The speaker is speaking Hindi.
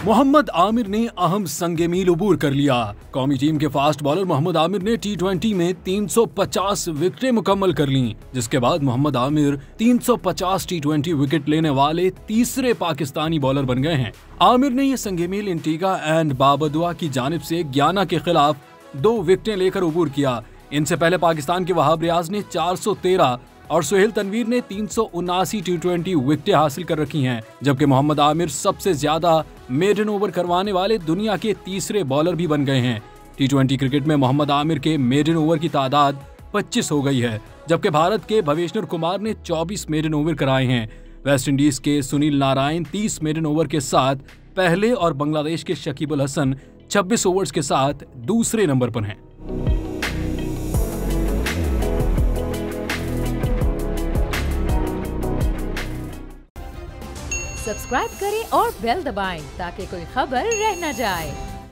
मोहम्मद आमिर ने अहम संग मील अबूर कर लिया। कौमी टीम के फास्ट बॉलर मोहम्मद आमिर ने T20 में 350 विकेटें मुकम्मल कर लीं, जिसके बाद मोहम्मद आमिर 350 T20 विकेट लेने वाले तीसरे पाकिस्तानी बॉलर बन गए हैं। आमिर ने ये संग मील एंटीगा एंड बाबरदुआ की जानिब से गयाना के खिलाफ 2 विकेटें लेकर अबूर किया। इनसे पहले पाकिस्तान के वहाब रियाज ने 413 और सुहेल तनवीर ने 379 T20 विकेटें हासिल कर रखी हैं, जबकि मोहम्मद आमिर सबसे ज्यादा मेडन ओवर करवाने वाले दुनिया के तीसरे बॉलर भी बन गए हैं। T20 क्रिकेट में मोहम्मद आमिर के मेडन ओवर की तादाद 25 हो गई है, जबकि भारत के भवेश्वर कुमार ने 24 मेडन ओवर कराए हैं। वेस्ट इंडीज के सुनील नारायण 30 मेडन ओवर के साथ पहले और बांग्लादेश के शकीब अल हसन 26 ओवर्स के साथ दूसरे नंबर पर हैं। सब्सक्राइब करें और बेल दबाएं ताकि कोई खबर रह न जाए।